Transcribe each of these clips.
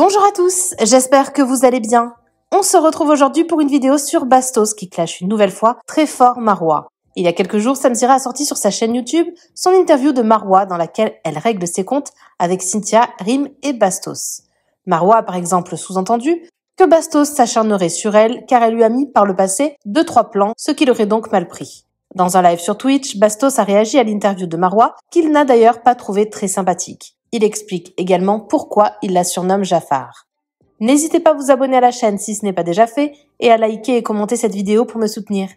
Bonjour à tous, j'espère que vous allez bien. On se retrouve aujourd'hui pour une vidéo sur Bastos qui clash une nouvelle fois très fort Marwa. Il y a quelques jours, Samsira a sorti sur sa chaîne YouTube son interview de Marwa dans laquelle elle règle ses comptes avec Cynthia, Rim et Bastos. Marwa a par exemple sous-entendu que Bastos s'acharnerait sur elle car elle lui a mis par le passé 2-3 plans, ce qui l'aurait donc mal pris. Dans un live sur Twitch, Bastos a réagi à l'interview de Marwa qu'il n'a d'ailleurs pas trouvé très sympathique. Il explique également pourquoi il la surnomme Jafar. N'hésitez pas à vous abonner à la chaîne si ce n'est pas déjà fait et à liker et commenter cette vidéo pour me soutenir.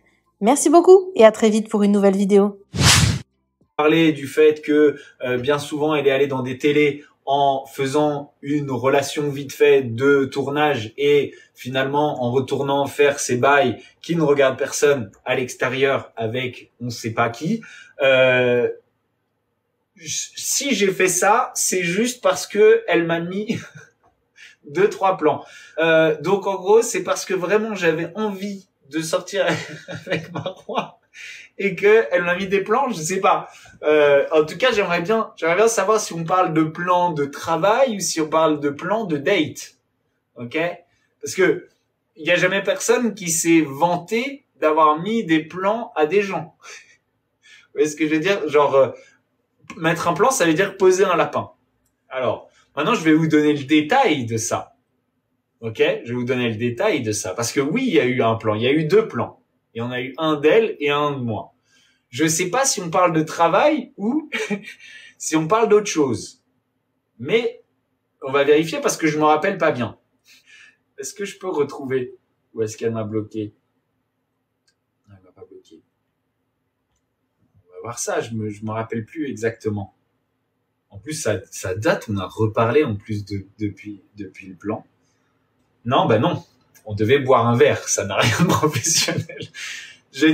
Merci beaucoup et à très vite pour une nouvelle vidéo. Parler du fait que bien souvent elle est allée dans des télés en faisant une relation vite fait de tournage et finalement en retournant faire ses bails qui ne regardent personne à l'extérieur avec on ne sait pas qui. Si j'ai fait ça, c'est juste parce que elle m'a mis 2-3 plans. Donc en gros, c'est parce que vraiment j'avais envie de sortir avec Marwa et que elle m'a mis des plans, je sais pas. En tout cas, j'aimerais bien savoir si on parle de plans de travail ou si on parle de plans de date. OK? Parce que il y a jamais personne qui s'est vanté d'avoir mis des plans à des gens. Vous voyez ce que je veux dire? Genre mettre un plan, ça veut dire poser un lapin. Alors, maintenant, je vais vous donner le détail de ça. OK? Je vais vous donner le détail de ça. Parce que oui, il y a eu un plan. Il y a eu 2 plans. Il y en a eu un d'elle et un de moi. Je sais pas si on parle de travail ou si on parle d'autre chose. Mais on va vérifier parce que je me rappelle pas bien. Est-ce que je peux retrouver? Où est-ce qu'elle m'a bloqué? Non, elle m'a pas bloqué. On va voir ça. Je me rappelle plus exactement. En plus, ça date. On a reparlé en plus depuis le plan. Non, ben non. On devait boire un verre. Ça n'a rien de professionnel. Je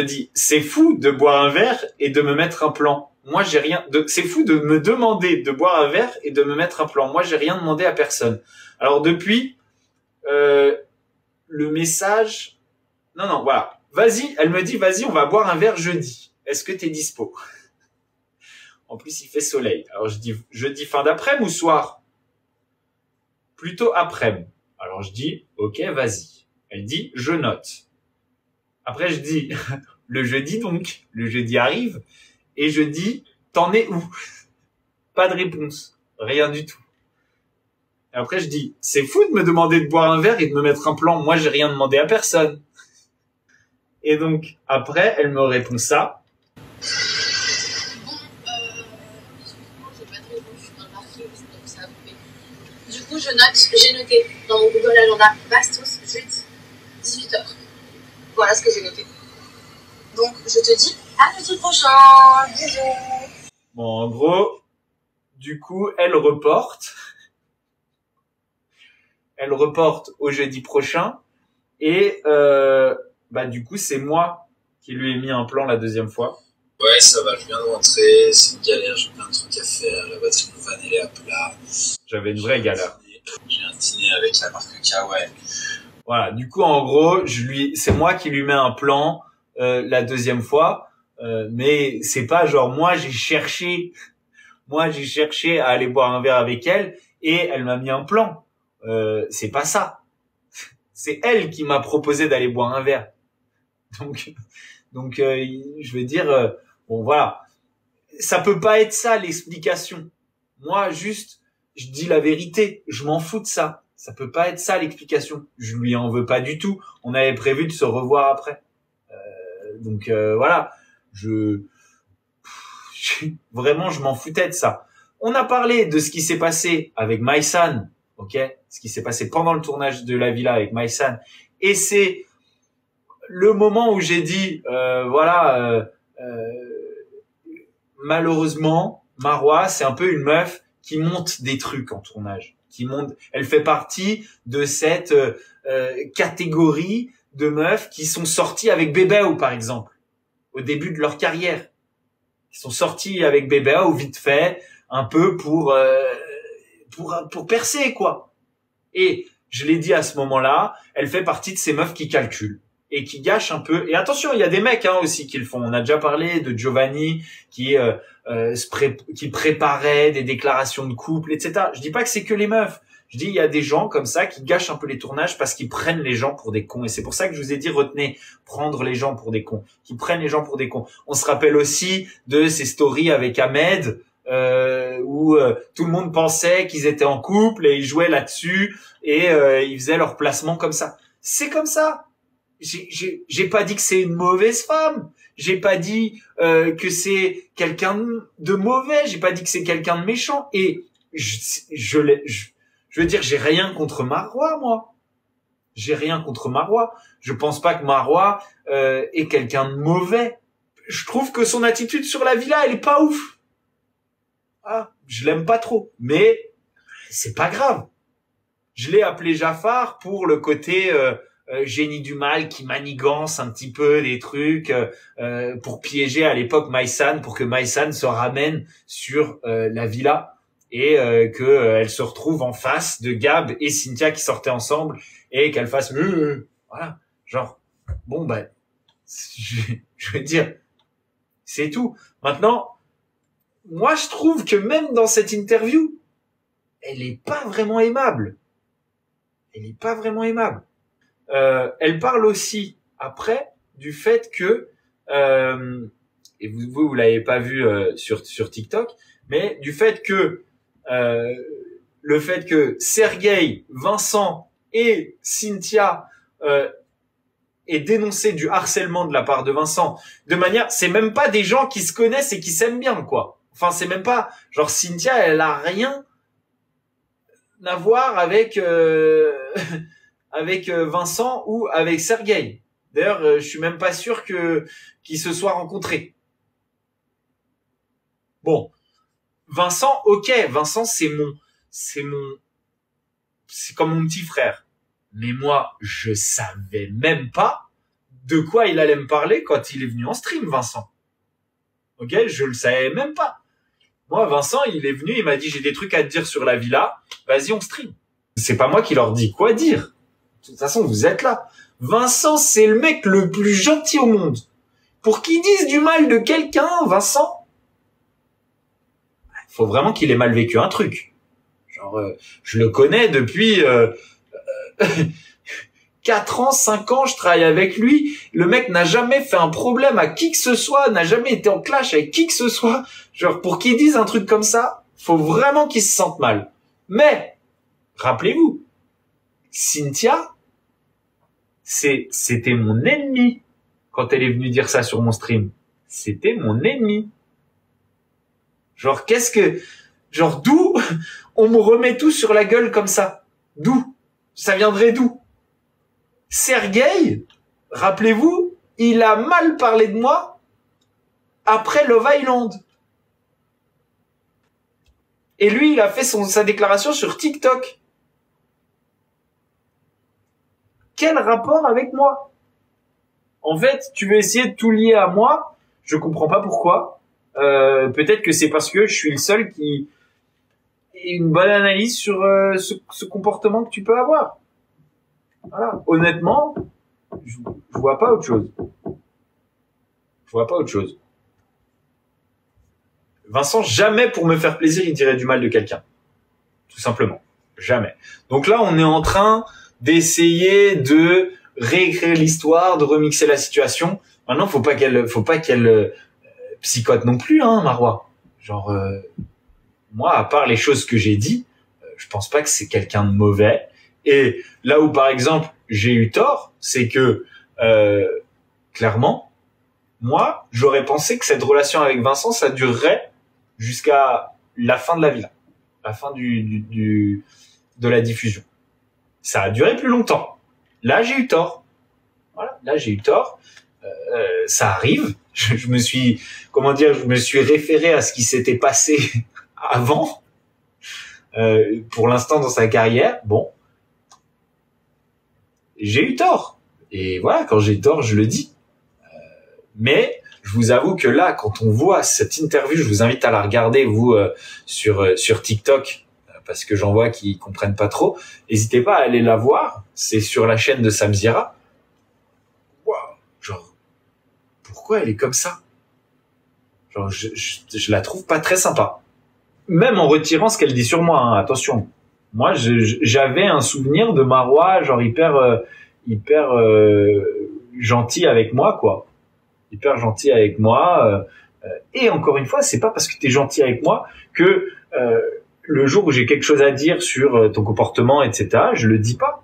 dis, c'est fou de boire un verre et de me mettre un plan. Moi, j'ai rien c'est fou de me demander de boire un verre et de me mettre un plan. Moi, j'ai rien demandé à personne. Alors, depuis, le message, non, voilà. Vas-y, elle me dit, vas-y, on va boire un verre jeudi. Est-ce que t'es dispo? En plus, il fait soleil. Alors, je dis jeudi fin d'après-midi ou soir? Plutôt après-midi. Alors, je dis, ok, vas-y. Elle dit, je note. Après, je dis, le jeudi donc. Le jeudi arrive. Et je dis, t'en es où? Pas de réponse. Rien du tout. Et après, je dis, c'est fou de me demander de boire un verre et de me mettre un plan. Moi, j'ai rien demandé à personne. Et donc, après, elle me répond ça. Du coup, j'ai noté dans mon Google Agenda Bastos, jeudi, 18h. Voilà ce que j'ai noté. Donc, je te dis à jeudi prochain. Bisous. Bon, en gros, du coup, elle reporte. Elle reporte au jeudi prochain. Et du coup, c'est moi qui lui ai mis un plan la deuxième fois. Ouais, ça va, je viens de rentrer, c'est une galère, j'ai plein de trucs à faire, la batterie de mon van elle est à plat. J'avais une vraie galère. J'ai un dîner avec la marque Kawaii. Voilà, du coup en gros, c'est moi qui lui mets un plan la deuxième fois, mais c'est pas genre moi j'ai cherché à aller boire un verre avec elle et elle m'a mis un plan. C'est pas ça. C'est elle qui m'a proposé d'aller boire un verre. Donc je veux dire bon voilà, ça peut pas être ça l'explication. Moi juste je dis la vérité, je m'en fous de ça. Ça peut pas être ça l'explication. Je lui en veux pas du tout. On avait prévu de se revoir après. Donc voilà, vraiment je m'en foutais de ça. On a parlé de ce qui s'est passé avec Maïsan, OK? Ce qui s'est passé pendant le tournage de la villa avec Maïsan et c'est le moment où j'ai dit malheureusement Marwa, c'est un peu une meuf qui monte des trucs en tournage. Elle fait partie de cette catégorie de meufs qui sont sorties avec Bébéo, par exemple, au début de leur carrière. Qui sont sorties avec Bébéo vite fait, un peu pour percer, quoi. Et je l'ai dit à ce moment-là, elle fait partie de ces meufs qui calculent et qui gâchent un peu. Et attention, il y a des mecs aussi qui le font. On a déjà parlé de Giovanni qui préparait des déclarations de couple, etc. Je dis pas que c'est que les meufs. Je dis, il y a des gens comme ça qui gâchent un peu les tournages parce qu'ils prennent les gens pour des cons. Et c'est pour ça que je vous ai dit, retenez, prendre les gens pour des cons. Qui prennent les gens pour des cons. On se rappelle aussi de ces stories avec Ahmed, où tout le monde pensait qu'ils étaient en couple et ils jouaient là-dessus et ils faisaient leur placement comme ça. C'est comme ça. J'ai pas dit que c'est une mauvaise femme. J'ai pas dit que c'est quelqu'un de mauvais. J'ai pas dit que c'est quelqu'un de méchant. Et je veux dire, j'ai rien contre Marois, moi. J'ai rien contre Marois. Je pense pas que Marois est quelqu'un de mauvais. Je trouve que son attitude sur la villa, elle est pas ouf. Ah, je l'aime pas trop. Mais c'est pas grave. Je l'ai appelé Jafar pour le côté génie du mal qui manigance un petit peu des trucs pour piéger à l'époque Maïsan, pour que Maïsan se ramène sur la villa et qu'elle se retrouve en face de Gab et Cynthia qui sortaient ensemble et qu'elle fasse voilà, genre bon ben je veux dire c'est tout. Maintenant, moi je trouve que même dans cette interview, elle est pas vraiment aimable. Elle est pas vraiment aimable. Elle parle aussi après du fait que et vous l'avez pas vu sur TikTok, mais du fait que le fait que Sergueï, Vincent et Cynthia aient dénoncé du harcèlement de la part de Vincent de manière, c'est même pas des gens qui se connaissent et qui s'aiment bien quoi. Enfin c'est même pas genre Cynthia, elle a rien à voir avec avec Vincent ou avec Sergueï. D'ailleurs, je suis même pas sûr qu'ils se soient rencontrés. Bon, Vincent, ok, Vincent c'est comme mon petit frère. Mais moi, je savais même pas de quoi il allait me parler quand il est venu en stream, Vincent. Ok, je le savais même pas. Moi, Vincent, il est venu, il m'a dit, j'ai des trucs à te dire sur la villa, vas-y, on stream. C'est pas moi qui leur dis quoi dire. De toute façon, vous êtes là. Vincent, c'est le mec le plus gentil au monde. Pour qu'il dise du mal de quelqu'un, Vincent, faut vraiment qu'il ait mal vécu un truc. Genre, je le connais depuis 4 ans, 5 ans, je travaille avec lui. Le mec n'a jamais fait un problème à qui que ce soit, n'a jamais été en clash avec qui que ce soit. Genre, pour qu'il dise un truc comme ça, faut vraiment qu'il se sente mal. Mais, rappelez-vous, Cynthia, c'était mon ennemi quand elle est venue dire ça sur mon stream. C'était mon ennemi. Genre, d'où on me remet tout sur la gueule comme ça? D'où? Ça viendrait d'où? Sergueï, rappelez-vous, il a mal parlé de moi après Love Island. Et lui, il a fait sa déclaration sur TikTok. Quel rapport avec moi? En fait, tu veux essayer de tout lier à moi. Je comprends pas pourquoi. Peut-être que c'est parce que je suis le seul qui ait une bonne analyse sur ce comportement que tu peux avoir. Voilà. Honnêtement, je vois pas autre chose. Je vois pas autre chose. Vincent, jamais pour me faire plaisir, il dirait du mal de quelqu'un. Tout simplement. Jamais. Donc là, on est en train d'essayer de réécrire l'histoire, de remixer la situation. Maintenant, faut pas qu'elle psychote non plus, hein, Marois. Genre, moi, à part les choses que j'ai dit, je pense pas que c'est quelqu'un de mauvais. Et là où, par exemple, j'ai eu tort, c'est que, clairement, moi, j'aurais pensé que cette relation avec Vincent, ça durerait jusqu'à la fin de la villa, la fin de la diffusion. Ça a duré plus longtemps. Là, j'ai eu tort. Voilà, là, j'ai eu tort. Ça arrive. Je me suis référé à ce qui s'était passé avant. Pour l'instant, dans sa carrière, bon, j'ai eu tort. Et voilà, quand j'ai tort, je le dis. Mais je vous avoue que là, quand on voit cette interview, je vous invite à la regarder, vous, sur TikTok, parce que j'en vois qui comprennent pas trop. N'hésitez pas à aller la voir. C'est sur la chaîne de Samzira. Waouh, genre, pourquoi elle est comme ça? Genre, je la trouve pas très sympa. Même en retirant ce qu'elle dit sur moi, hein, attention. Moi, j'avais un souvenir de Marois, genre hyper gentil avec moi, quoi. Hyper gentil avec moi. Et encore une fois, c'est pas parce que t'es gentil avec moi que le jour où j'ai quelque chose à dire sur ton comportement, etc., je le dis pas.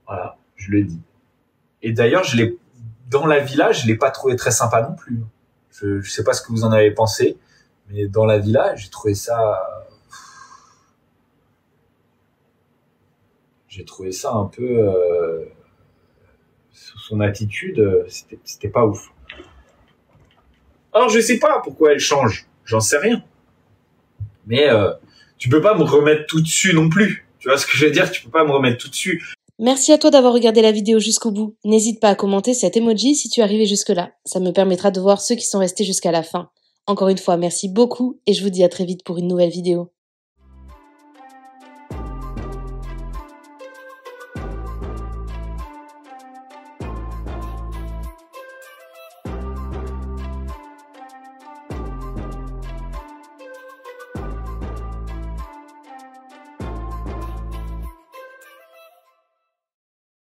Voilà, je le dis. Et d'ailleurs, dans la villa, je l'ai pas trouvé très sympa non plus. Je sais pas ce que vous en avez pensé, mais dans la villa, j'ai trouvé ça un peu son attitude, c'était pas ouf. Alors je sais pas pourquoi elle change, j'en sais rien. Mais tu peux pas me remettre tout dessus non plus. Tu vois ce que je veux dire? Tu peux pas me remettre tout dessus. Merci à toi d'avoir regardé la vidéo jusqu'au bout. N'hésite pas à commenter cet emoji si tu es arrivé jusque-là. Ça me permettra de voir ceux qui sont restés jusqu'à la fin. Encore une fois, merci beaucoup et je vous dis à très vite pour une nouvelle vidéo.